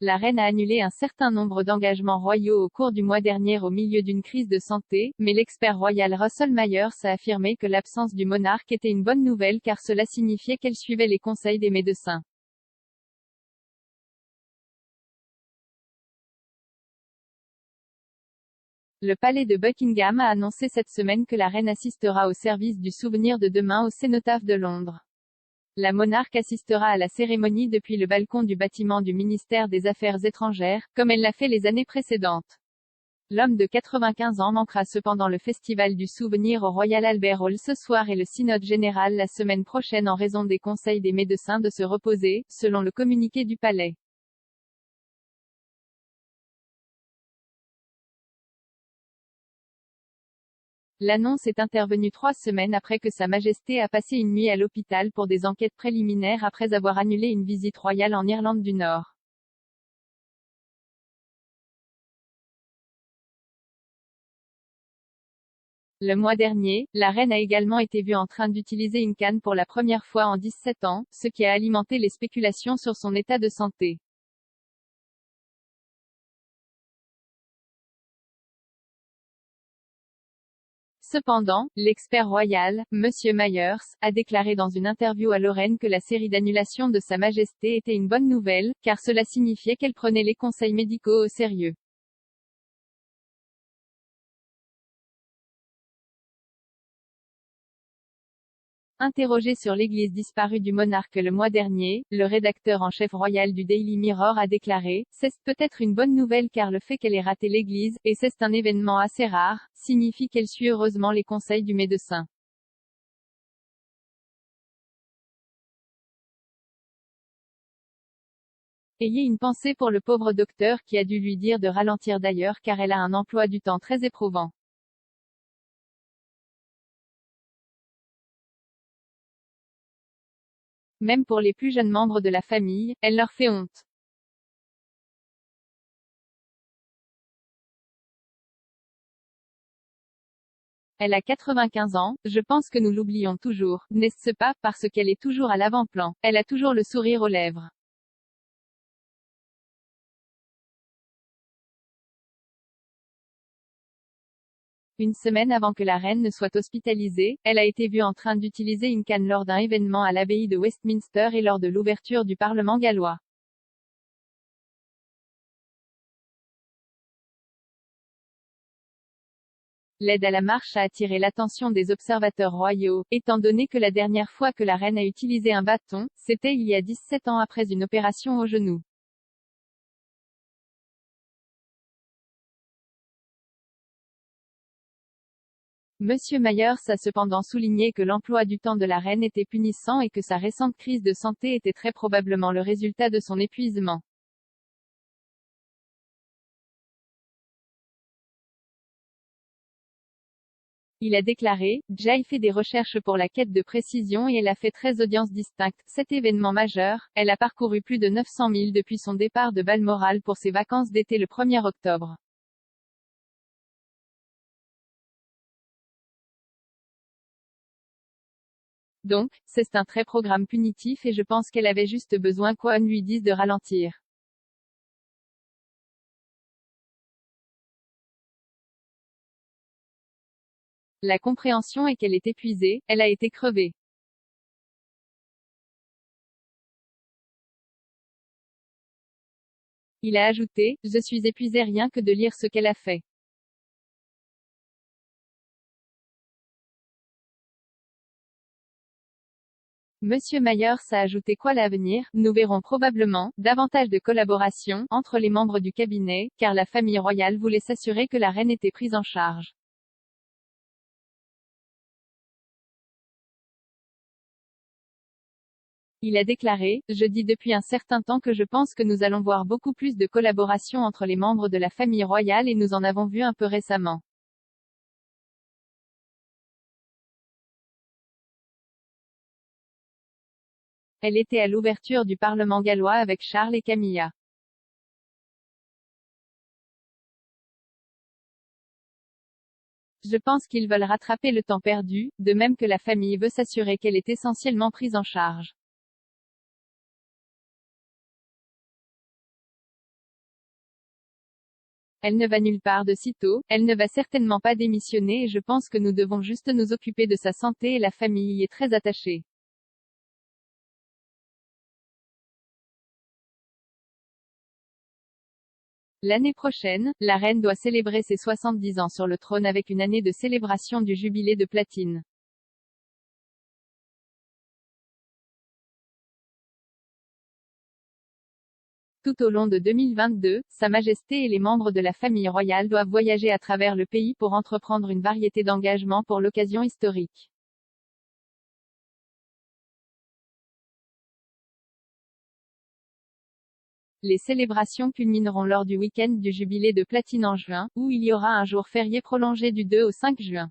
la reine a annulé un certain nombre d'engagements royaux au cours du mois dernier au milieu d'une crise de santé, mais l'expert royal Russell Myers a affirmé que l'absence du monarque était une bonne nouvelle car cela signifiait qu'elle suivait les conseils des médecins. Le palais de Buckingham a annoncé cette semaine que la reine assistera au service du souvenir de demain au Cénotaphe de Londres. La monarque assistera à la cérémonie depuis le balcon du bâtiment du ministère des Affaires étrangères, comme elle l'a fait les années précédentes. L'homme de 95 ans manquera cependant le Festival du Souvenir au Royal Albert Hall ce soir et le synode général la semaine prochaine en raison des conseils des médecins de se reposer, selon le communiqué du palais. L'annonce est intervenue 3 semaines après que Sa Majesté a passé une nuit à l'hôpital pour des enquêtes préliminaires après avoir annulé une visite royale en Irlande du Nord. Le mois dernier, la reine a également été vue en train d'utiliser une canne pour la première fois en 17 ans, ce qui a alimenté les spéculations sur son état de santé. Cependant, l'expert royal, Monsieur Myers, a déclaré dans une interview à Lorraine que la série d'annulations de Sa Majesté était une bonne nouvelle, car cela signifiait qu'elle prenait les conseils médicaux au sérieux. Interrogé sur l'église disparue du monarque le mois dernier, le rédacteur en chef royal du Daily Mirror a déclaré: « C'est peut-être une bonne nouvelle car le fait qu'elle ait raté l'église, et c'est un événement assez rare, signifie qu'elle suit heureusement les conseils du médecin. Ayez une pensée pour le pauvre docteur qui a dû lui dire de ralentir d'ailleurs car elle a un emploi du temps très éprouvant. » Même pour les plus jeunes membres de la famille, elle leur fait honte. Elle a 95 ans, je pense que nous l'oublions toujours, n'est-ce pas, parce qu'elle est toujours à l'avant-plan. Elle a toujours le sourire aux lèvres. Une semaine avant que la reine ne soit hospitalisée, elle a été vue en train d'utiliser une canne lors d'un événement à l'abbaye de Westminster et lors de l'ouverture du Parlement gallois. L'aide à la marche a attiré l'attention des observateurs royaux, étant donné que la dernière fois que la reine a utilisé un bâton, c'était il y a 17 ans après une opération au genou. Monsieur Myers a cependant souligné que l'emploi du temps de la reine était punissant et que sa récente crise de santé était très probablement le résultat de son épuisement. Il a déclaré: « Jay fait des recherches pour la quête de précision et elle a fait 13 audiences distinctes. Cet événement majeur, elle a parcouru plus de 900 milles depuis son départ de Balmoral pour ses vacances d'été le 1er octobre. Donc, c'est un très programme punitif et je pense qu'elle avait juste besoin qu'on lui dise de ralentir. » La compréhension est qu'elle est épuisée, elle a été crevée. Il a ajouté: « Je suis épuisé rien que de lire ce qu'elle a fait. » Monsieur Myers a ajouté qu'à l'avenir, nous verrons probablement davantage de collaboration entre les membres du cabinet, car la famille royale voulait s'assurer que la reine était prise en charge. Il a déclaré: « Je dis depuis un certain temps que je pense que nous allons voir beaucoup plus de collaboration entre les membres de la famille royale et nous en avons vu un peu récemment. » Elle était à l'ouverture du Parlement gallois avec Charles et Camilla. Je pense qu'ils veulent rattraper le temps perdu, de même que la famille veut s'assurer qu'elle est essentiellement prise en charge. Elle ne va nulle part de sitôt, elle ne va certainement pas démissionner et je pense que nous devons juste nous occuper de sa santé et la famille y est très attachée. L'année prochaine, la reine doit célébrer ses 70 ans sur le trône avec une année de célébration du jubilé de platine. Tout au long de 2022, Sa Majesté et les membres de la famille royale doivent voyager à travers le pays pour entreprendre une variété d'engagements pour l'occasion historique. Les célébrations culmineront lors du week-end du jubilé de platine en juin, où il y aura un jour férié prolongé du 2 au 5 juin.